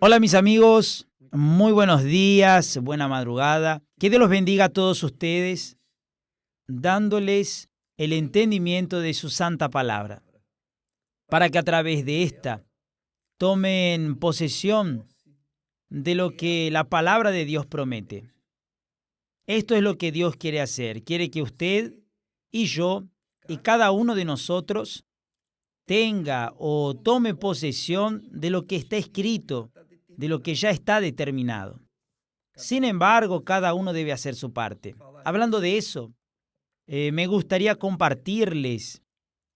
Hola mis amigos, muy buenos días, buena madrugada. Que Dios los bendiga a todos ustedes, dándoles el entendimiento de su santa palabra, para que a través de esta tomen posesión de lo que la palabra de Dios promete. Esto es lo que Dios quiere hacer. Quiere que usted y yo y cada uno de nosotros tenga o tome posesión de lo que está escrito, de lo que ya está determinado. Sin embargo, cada uno debe hacer su parte. Hablando de eso, me gustaría compartirles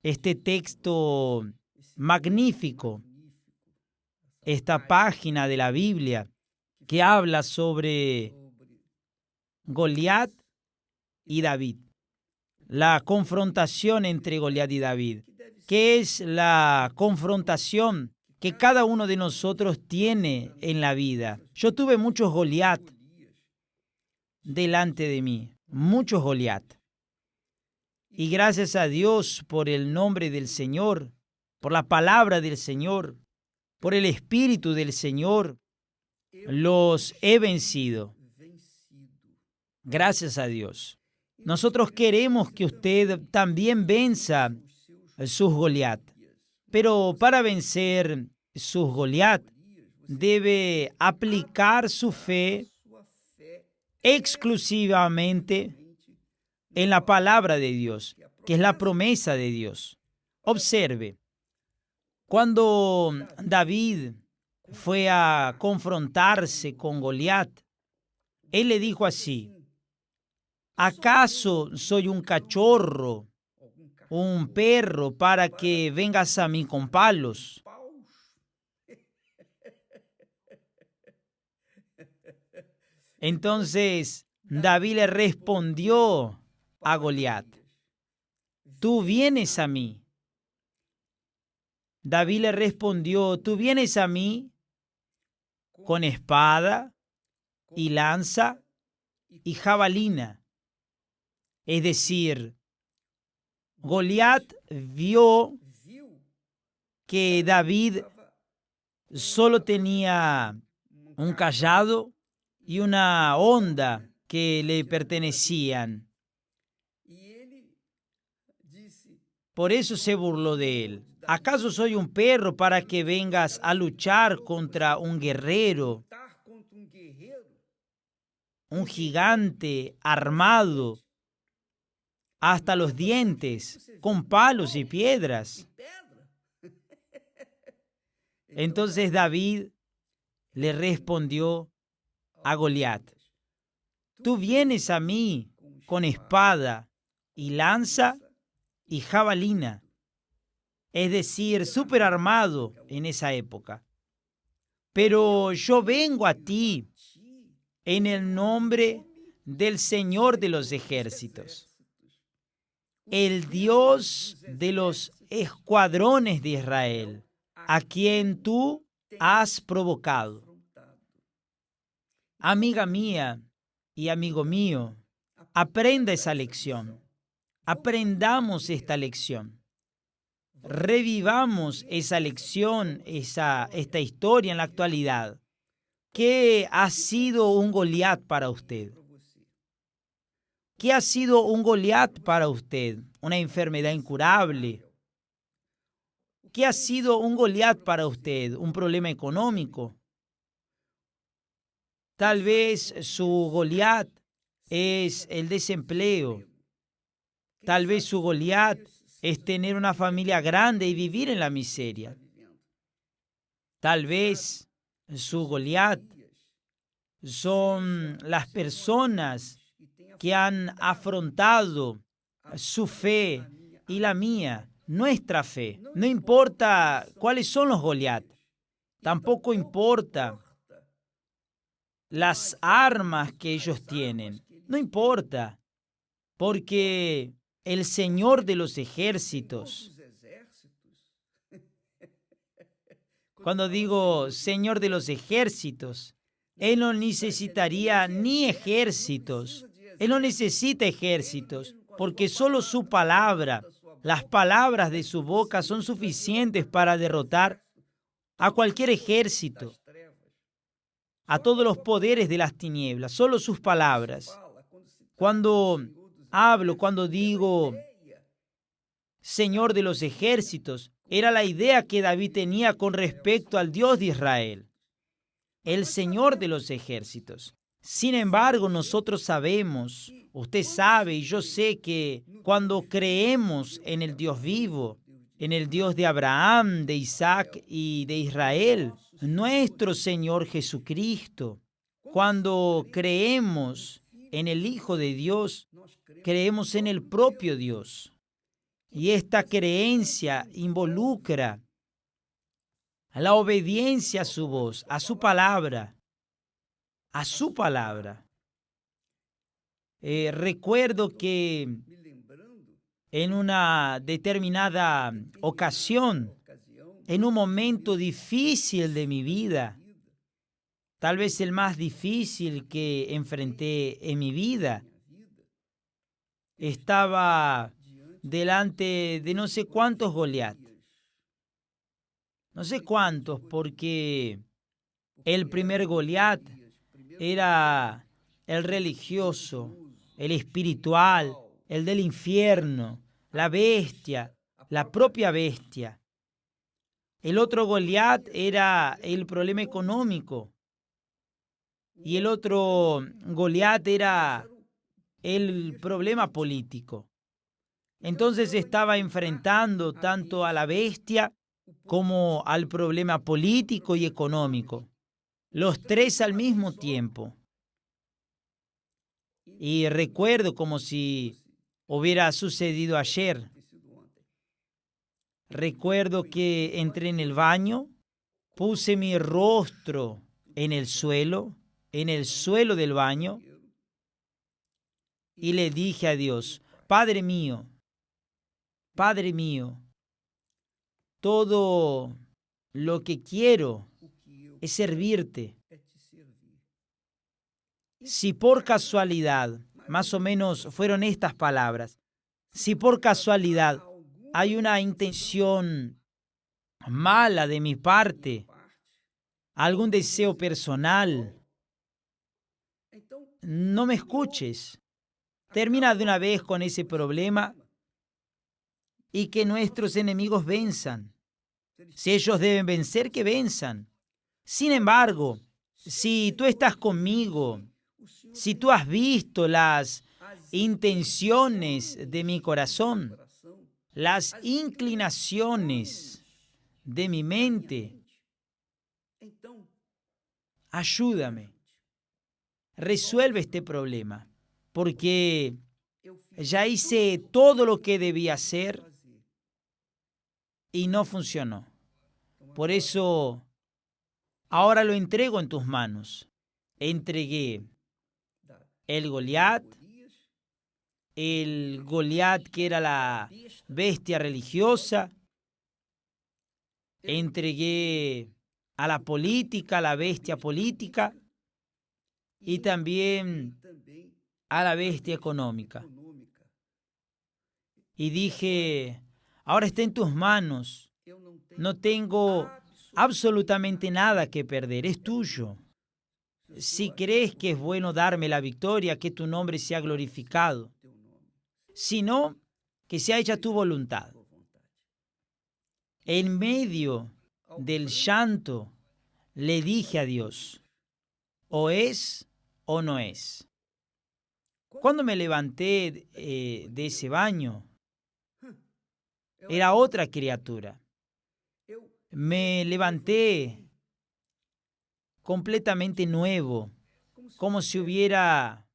este texto magnífico, esta página de la Biblia que habla sobre Goliat y David. La confrontación entre Goliat y David. ¿Qué es la confrontación que cada uno de nosotros tiene en la vida? Yo tuve muchos Goliat delante de mí, muchos Goliat. Y gracias a Dios por el nombre del Señor, por la palabra del Señor, por el Espíritu del Señor, los he vencido. Gracias a Dios. Nosotros queremos que usted también venza sus Goliat. Pero para vencer sus Goliat, debe aplicar su fe exclusivamente en la palabra de Dios, que es la promesa de Dios. Observe, cuando David fue a confrontarse con Goliat, él le dijo así: ¿acaso soy un cachorro, un perro, para que vengas a mí con palos? Entonces David le respondió a Goliat: tú vienes a mí. David le respondió: tú vienes a mí con espada y lanza y jabalina. Es decir, Goliat vio que David solo tenía un cayado y una honda que le pertenecían. Por eso se burló de él. ¿Acaso soy un perro para que vengas a luchar contra un guerrero, un gigante armado hasta los dientes, con palos y piedras? Entonces David le respondió a Goliat: tú vienes a mí con espada y lanza y jabalina, es decir, súper armado en esa época. Pero yo vengo a ti en el nombre del Señor de los ejércitos, el Dios de los escuadrones de Israel, a quien tú has provocado. Amiga mía y amigo mío, aprenda esa lección. Aprendamos esta lección. Revivamos esa lección, esta historia en la actualidad. ¿Qué ha sido un Goliat para usted? ¿Qué ha sido un Goliat para usted? ¿Una enfermedad incurable? ¿Qué ha sido un Goliat para usted? ¿Un problema económico? Tal vez su Goliat es el desempleo. Tal vez su Goliat es tener una familia grande y vivir en la miseria. Tal vez su Goliat son las personas que han afrontado su fe y la mía, nuestra fe. No importa cuáles son los Goliat, tampoco importa las armas que ellos tienen. No importa, porque el Señor de los ejércitos, cuando digo Señor de los ejércitos, Él no necesitaría ni ejércitos. Él no necesita ejércitos, porque solo su palabra, las palabras de su boca son suficientes para derrotar a cualquier ejército. a todos los poderes de las tinieblas, solo sus palabras. Cuando hablo, cuando digo Señor de los ejércitos, era la idea que David tenía con respecto al Dios de Israel, el Señor de los ejércitos. Sin embargo, nosotros sabemos, usted sabe y yo sé que cuando creemos en el Dios vivo, en el Dios de Abraham, de Isaac y de Israel, nuestro Señor Jesucristo, cuando creemos en el Hijo de Dios, creemos en el propio Dios. Y esta creencia involucra la obediencia a su voz, a su palabra, a su palabra. Recuerdo que en una determinada ocasión, en un momento difícil de mi vida, tal vez el más difícil que enfrenté en mi vida, estaba delante de no sé cuántos Goliat. No sé cuántos, porque el primer Goliat era el religioso, el espiritual, el del infierno, la bestia, la propia bestia. El otro Goliat era el problema económico. Y el otro Goliat era el problema político. Entonces estaba enfrentando tanto a la bestia como al problema político y económico, los tres al mismo tiempo. Y recuerdo como si hubiera sucedido ayer. Recuerdo que entré en el baño, puse mi rostro en el suelo del baño, y le dije a Dios, Padre mío, todo lo que quiero es servirte. Si por casualidad, más o menos fueron estas palabras, si por casualidad hay una intención mala de mi parte, algún deseo personal, no me escuches. Termina de una vez con ese problema y que nuestros enemigos venzan. Si ellos deben vencer, que venzan. Sin embargo, si tú estás conmigo, si tú has visto las intenciones de mi corazón, las inclinaciones de mi mente, ayúdame, resuelve este problema, porque ya hice todo lo que debía hacer y no funcionó. Por eso, ahora lo entrego en tus manos. Entregué el Goliat que era la bestia religiosa. Entregué a la política, a la bestia política, y también a la bestia económica. Y dije, ahora está en tus manos. No tengo absolutamente nada que perder, es tuyo. Si crees que es bueno darme la victoria, que tu nombre sea glorificado. Si no, que sea hecha tu voluntad. En medio del llanto, le dije a Dios, o es o no es. Cuando me levanté de ese baño, era otra criatura. Me levanté completamente nuevo, como si hubiera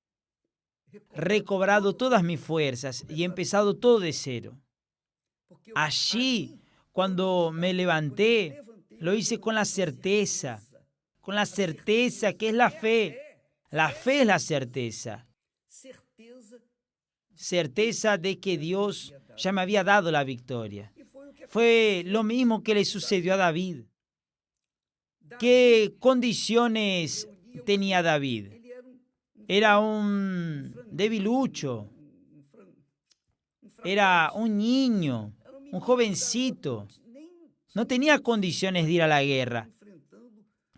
recobrado todas mis fuerzas y empezado todo de cero. Allí, cuando me levanté, lo hice con la certeza que es la fe. La fe es la certeza. Certeza de que Dios ya me había dado la victoria. Fue lo mismo que le sucedió a David. ¿Qué condiciones tenía David? Era un debilucho, era un niño, un jovencito. No tenía condiciones de ir a la guerra.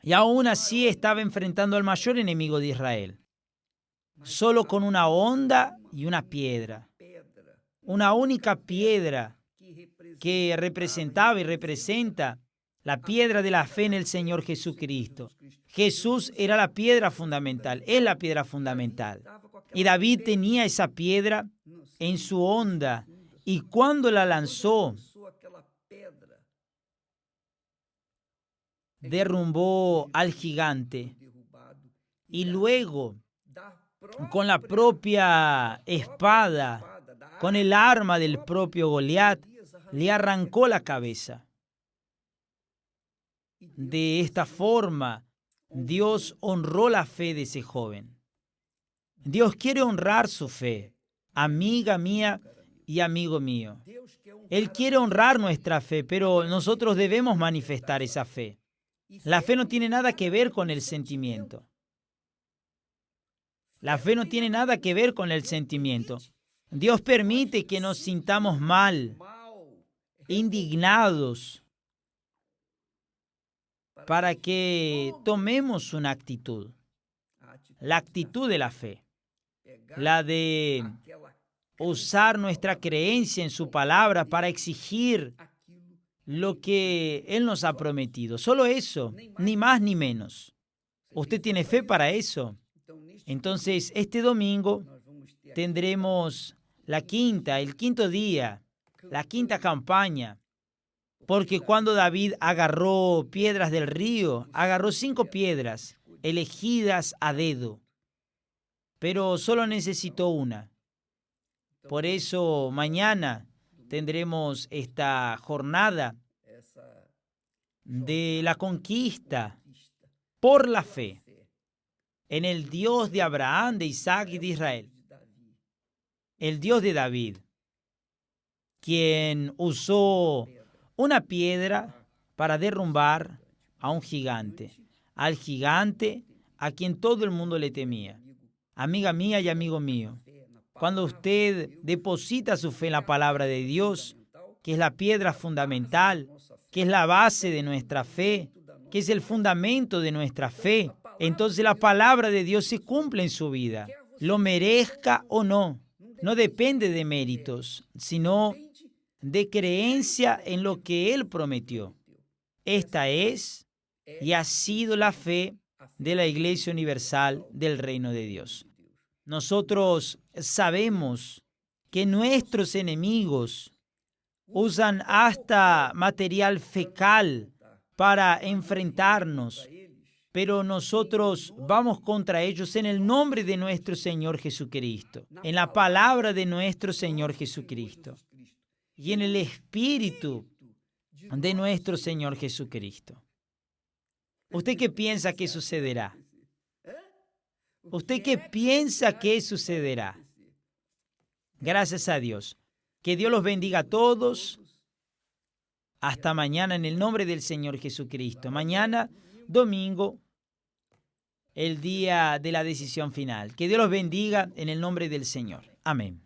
Y aún así estaba enfrentando al mayor enemigo de Israel, solo con una honda y una piedra. Una única piedra que representaba y representa la piedra de la fe en el Señor Jesucristo. Jesús era la piedra fundamental, es la piedra fundamental. Y David tenía esa piedra en su honda, y cuando la lanzó, derrumbó al gigante. Y luego, con la propia espada, con el arma del propio Goliat, le arrancó la cabeza. De esta forma, Dios honró la fe de ese joven. Dios quiere honrar su fe, amiga mía y amigo mío. Él quiere honrar nuestra fe, pero nosotros debemos manifestar esa fe. La fe no tiene nada que ver con el sentimiento. La fe no tiene nada que ver con el sentimiento. Dios permite que nos sintamos mal, indignados, para que tomemos una actitud. La actitud de la fe, la de usar nuestra creencia en su palabra para exigir lo que Él nos ha prometido. Solo eso, ni más ni menos. ¿Usted tiene fe para eso? Entonces, este domingo tendremos el quinto día, la quinta campaña, porque cuando David agarró piedras del río, agarró 5 piedras elegidas a dedo, pero solo necesitó una. Por eso mañana tendremos esta jornada de la conquista por la fe en el Dios de Abraham, de Isaac y de Israel, el Dios de David, quien usó una piedra para derrumbar a un gigante, al gigante a quien todo el mundo le temía. Amiga mía y amigo mío, cuando usted deposita su fe en la palabra de Dios, que es la piedra fundamental, que es la base de nuestra fe, que es el fundamento de nuestra fe, entonces la palabra de Dios se cumple en su vida, lo merezca o no. No depende de méritos, sino de creencia en lo que Él prometió. Esta es y ha sido la fe de la Iglesia Universal del Reino de Dios. Nosotros sabemos que nuestros enemigos usan hasta material fecal para enfrentarnos, pero nosotros vamos contra ellos en el nombre de nuestro Señor Jesucristo, en la palabra de nuestro Señor Jesucristo y en el Espíritu de nuestro Señor Jesucristo. ¿Usted qué piensa que sucederá? ¿Usted qué piensa que sucederá? Gracias a Dios. Que Dios los bendiga a todos. Hasta mañana en el nombre del Señor Jesucristo. Mañana, domingo, el día de la decisión final. Que Dios los bendiga en el nombre del Señor. Amén.